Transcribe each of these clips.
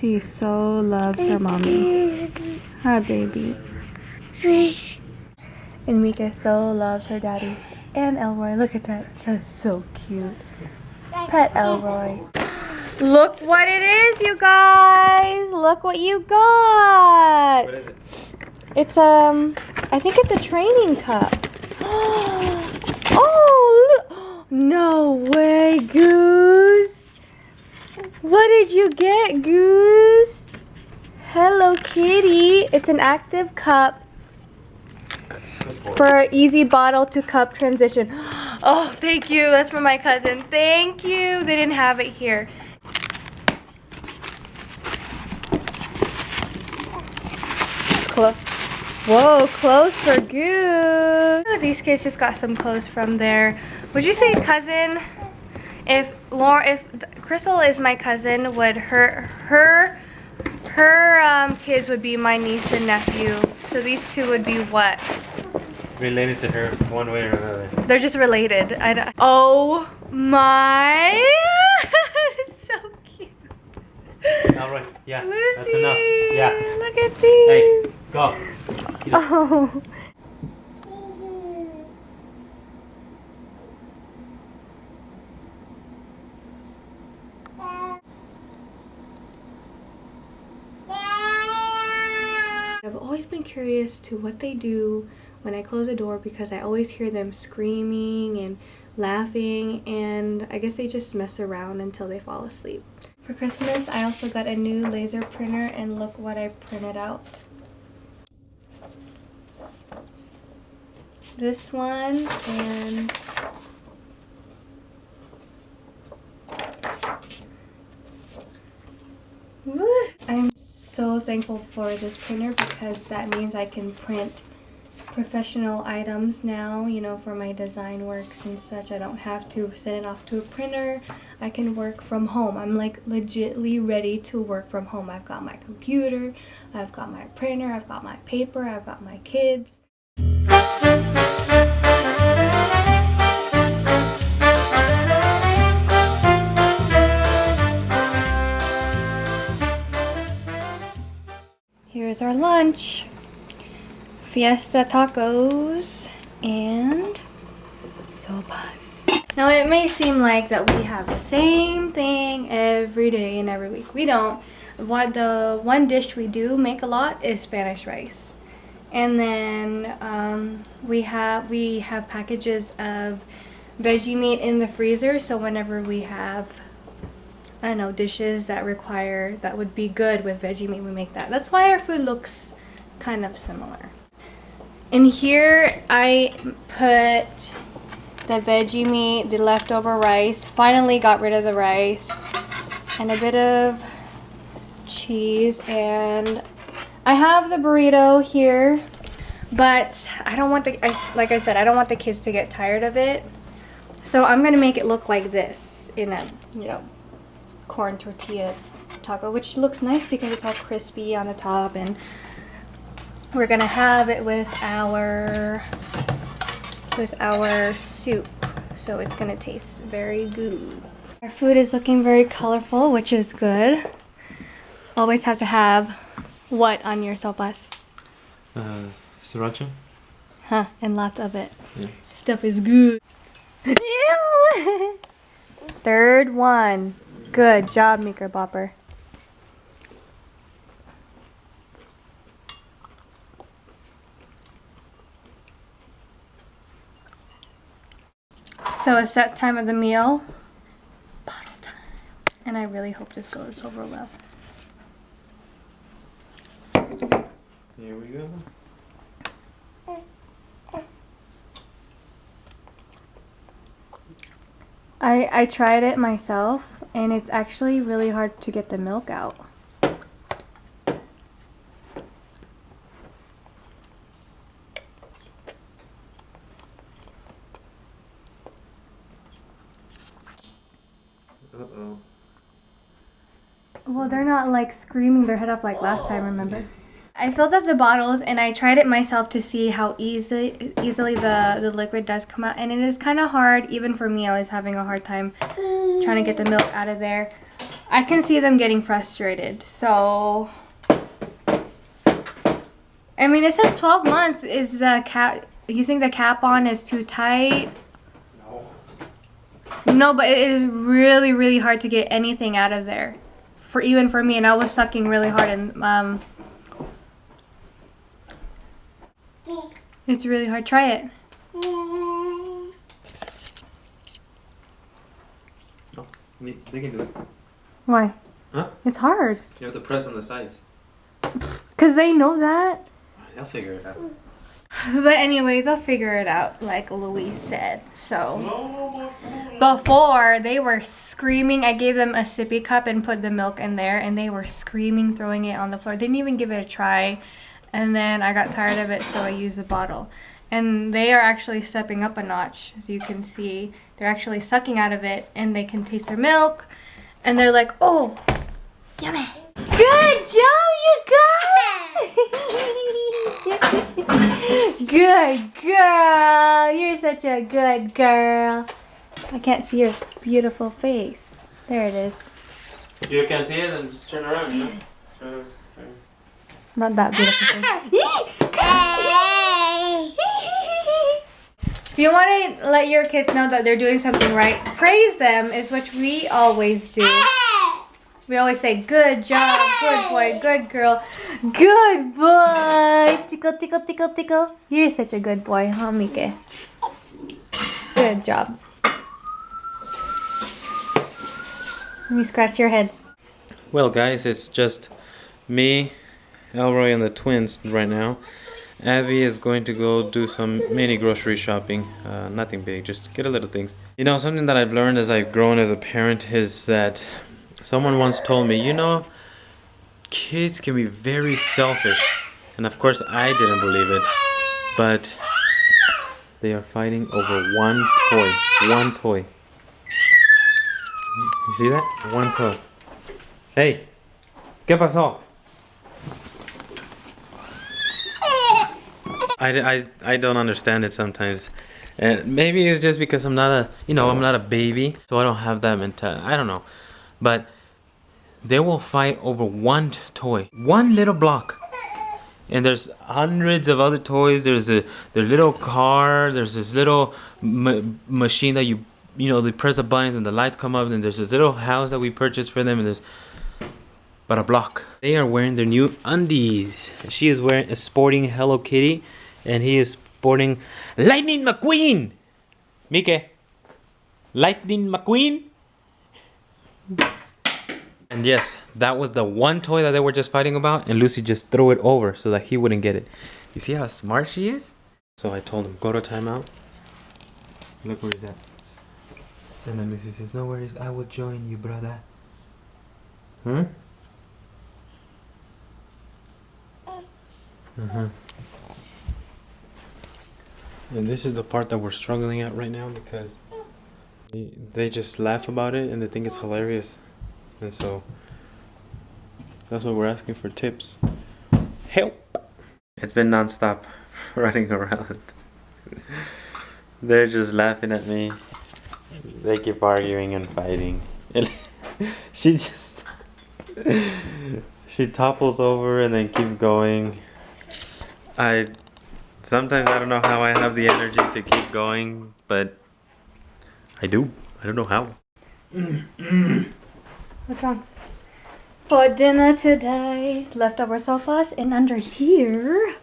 She so loves her mommy. Hi, baby. And Mika so loves her daddy. And Elroy, look at that. That's so cute. Pet Elroy. Look what it is, you guys. Look what you got. What is it? It's I think it's a training cup. Oh, look. No way, Goose. What did you get, Goose? Hello Kitty. It's an active cup for easy bottle to cup transition. Oh, thank you. That's for my cousin. Thank you. They didn't have it here. Whoa, clothes for Goose. These kids just got some clothes from there. Would you say cousin? If Crystal is my cousin, would her kids would be my niece and nephew. So these two would be what? Related to her one way or another. They're just related. Oh my! So cute. All right. Yeah. Lucy, that's enough. Yeah. Look at these. Hey, go. Oh. I've always been curious to what they do when I close the door because I always hear them screaming and laughing, and I guess they just mess around until they fall asleep. For Christmas, I also got a new laser printer, and look what I printed out. This one, and woo! I'm so thankful for this printer because that means I can print professional items now, you know, for my design works and such. I don't have to send it off to a printer. I can work from home. I'm like legitly ready to work from home. I've got my computer, I've got my printer, I've got my paper, I've got my kids. Here's our lunch. Fiesta tacos and sopas. Now it may seem like that we have the same thing every day and every week. We don't. What the one dish we do make a lot is Spanish rice. And then we have packages of veggie meat in the freezer, so whenever we have, I don't know, dishes that would be good with veggie meat, we make that. That's why our food looks kind of similar. In here I put the veggie meat, the leftover rice, finally got rid of the rice, and a bit of cheese, and I have the burrito here, but I don't want like I said, I don't want the kids to get tired of it. So I'm gonna make it look like this in a, you know, corn tortilla taco, which looks nice because it's all crispy on the top, and we're gonna have it with our soup, so it's gonna taste very good. Our food is looking very colorful, which is good. Always have to have what on your sopas? Sriracha. Huh, and lots of it. Yeah. Stuff is good. Third one. Good job, Meeker Bopper. So it's that time of the meal. Bottle time. And I really hope this goes over well. Here we go. I tried it myself, and it's actually really hard to get the milk out. Uh-oh. Well, they're not like screaming their head off like last time, remember? I filled up the bottles and I tried it myself to see how easily the liquid does come out, and it is kind of hard. Even for me, I was having a hard time trying to get the milk out of there. I can see them getting frustrated. So, I mean, it says 12 months. Is the cap, you think the cap on is too tight? No, but it is really, really hard to get anything out of there. Even for me, and I was sucking really hard, and it's really hard. Try it. No, they can do it. Why? Huh? It's hard. You have to press on the sides. Cause they know that. They'll figure it out. But anyway, they'll figure it out, like Louise said. So before, they were screaming. I gave them a sippy cup and put the milk in there, and they were screaming, throwing it on the floor. They didn't even give it a try. And then I got tired of it, so I used the bottle. And they are actually stepping up a notch, as you can see. They're actually sucking out of it, and they can taste their milk. And they're like, oh, yummy. Good job, you guys! Good girl. You're such a good girl. I can't see your beautiful face. There it is. You can see it, then just turn around, you know? Not that beautiful face. If you want to let your kids know that they're doing something right, praise them is what we always do. We always say, good job, good boy, good girl, good boy. Tickle, tickle, tickle, tickle. You're such a good boy, huh, Mike? Good job. Let me scratch your head. Well, guys, it's just me, Elroy, and the twins right now. Abby is going to go do some mini grocery shopping. Nothing big, just get a little things. You know, something that I've learned as I've grown as a parent is that someone once told me, you know, kids can be very selfish. And of course, I didn't believe it. But they are fighting over one toy. One toy. You see that? One toy. Hey, ¿qué pasó? I don't understand it sometimes. And maybe it's just because I'm not a baby, so I don't have that mentality. I don't know. But they will fight over one toy, one little block. And there's hundreds of other toys. There's their little car. There's this little machine that they press the buttons and the lights come up. And there's this little house that we purchased for them. And there's but a block. They are wearing their new undies. She is sporting Hello Kitty, and he is sporting Lightning McQueen. Mike, Lightning McQueen. And yes, that was the one toy that they were just fighting about, and Lucy just threw it over so that he wouldn't get it. You see how smart she is? So I told him, go to timeout. Look where he's at. And then Lucy says, no worries, I will join you, brother. Huh? And this is the part that we're struggling at right now because they just laugh about it and they think it's hilarious. And so that's why we're asking for tips. Help! It's been non-stop running around. They're just laughing at me. They keep arguing and fighting. She topples over and then keeps going. Sometimes I don't know how I have the energy to keep going, but I do. I don't know how. What's wrong? For dinner today, leftover sopas, and under here,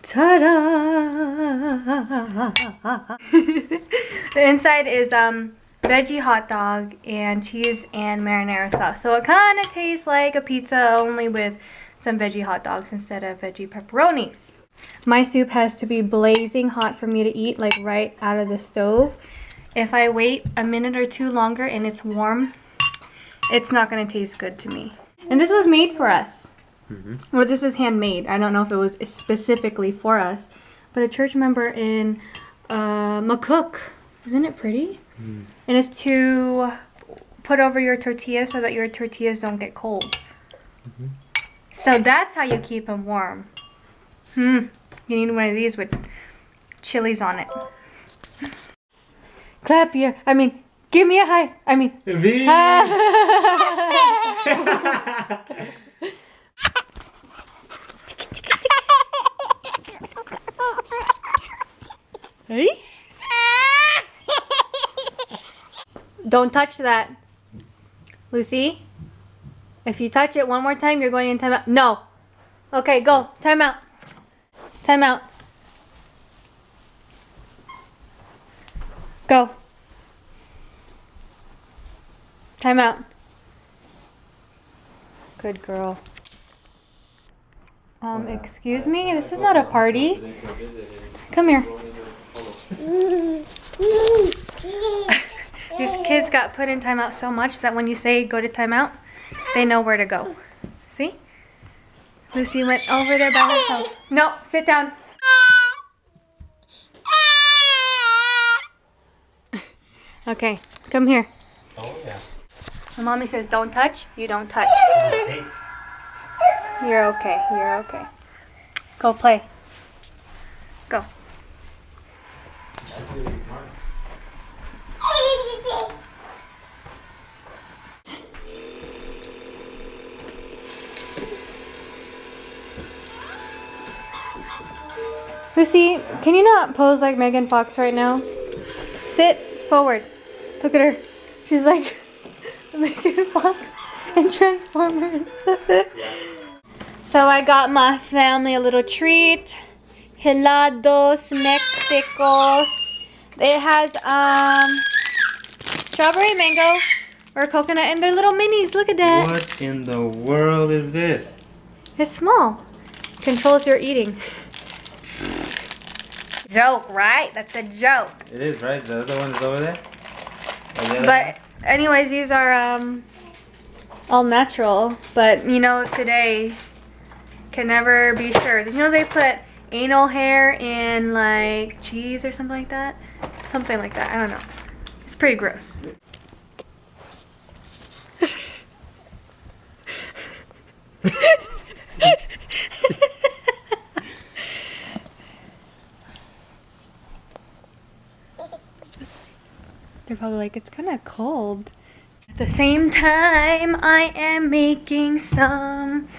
ta-da! The inside is veggie hot dog and cheese and marinara sauce. So it kind of tastes like a pizza, only with some veggie hot dogs instead of veggie pepperoni. My soup has to be blazing hot for me to eat, like right out of the stove. If I wait a minute or two longer and it's warm, it's not going to taste good to me. And this was made for us. Well, this is handmade. I don't know if it was specifically for us, but a church member in McCook. Isn't it pretty? And it's to put over your tortillas so that your tortillas don't get cold. So that's how you keep them warm. You need one of these with chilies on it. Give me a hi. I mean, V. Hey? Don't touch that. Lucy, if you touch it one more time, you're going in timeout. No. Okay, go. Timeout. Timeout. Go. Timeout. Good girl. Excuse me? This is not a party. Come here. These kids got put in timeout so much that when you say go to timeout, they know where to go. See? Lucy went over there by herself. No, sit down. Okay, come here. Oh yeah. My mommy says don't touch, you don't touch. You're okay, you're okay. Go play. Go. Lucy, can you not pose like Megan Fox right now? Sit forward. Look at her. She's like Megan Fox and Transformers. So I got my family a little treat. Helados Mexicos. It has strawberry mango or coconut, and they're little minis. Look at that. What in the world is this? It's small. Controls your eating. Joke, right? That's a joke. It is, right? The other one is over there? But anyways, these are all natural. But you know, today can never be sure. You know, they put anal hair in like cheese or something like that. Something like that. I don't know. It's pretty gross. They're probably like, it's kind of cold. At the same time, I am making some,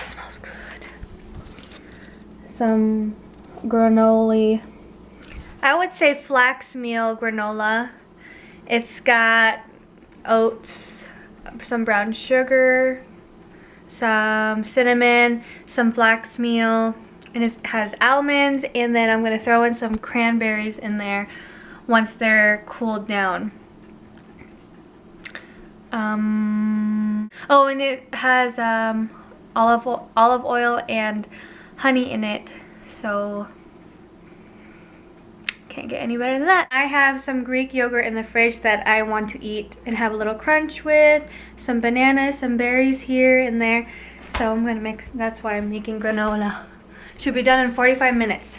smells good, some granola. I would say flax meal granola. It's got oats, some brown sugar, some cinnamon, some flax meal, and it has almonds, and then I'm going to throw in some cranberries in there once they're cooled down. Oh, and it has olive oil and honey in it, so can't get any better than that. I have some Greek yogurt in the fridge that I want to eat and have a little crunch with, some bananas, some berries here and there. So I'm gonna mix, that's why I'm making granola. Should be done in 45 minutes.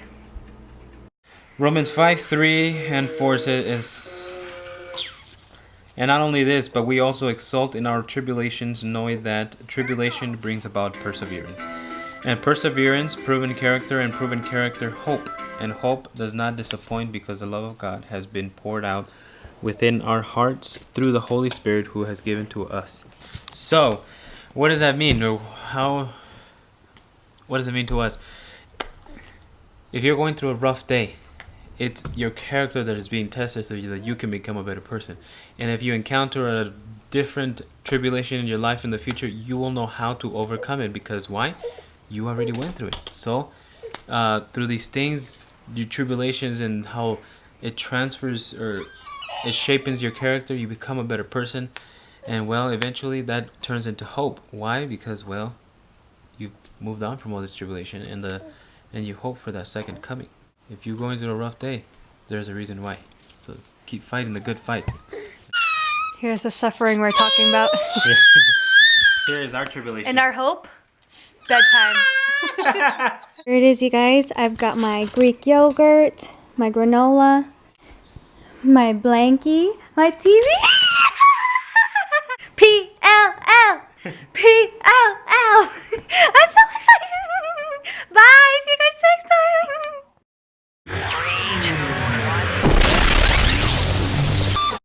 Romans 5:3 and 4 says, and not only this, but we also exult in our tribulations, knowing that tribulation brings about perseverance. And perseverance, proven character, and proven character, hope. And hope does not disappoint, because the love of God has been poured out within our hearts through the Holy Spirit who has given to us. So, what does that mean? Or what does it mean to us? If you're going through a rough day, it's your character that is being tested so that you can become a better person. And if you encounter a different tribulation in your life in the future, you will know how to overcome it. Because why? You already went through it. So through these things, your tribulations, and how it transfers or it shapes your character, you become a better person. And well, eventually that turns into hope. Why? Because well, you've moved on from all this tribulation, and you hope for that second coming. If you're going through a rough day, there's a reason why. So keep fighting the good fight. Here's the suffering we're talking about. Here is our tribulation. And our hope? Bedtime. Here it is, you guys. I've got my Greek yogurt, my granola, my blankie, my TV.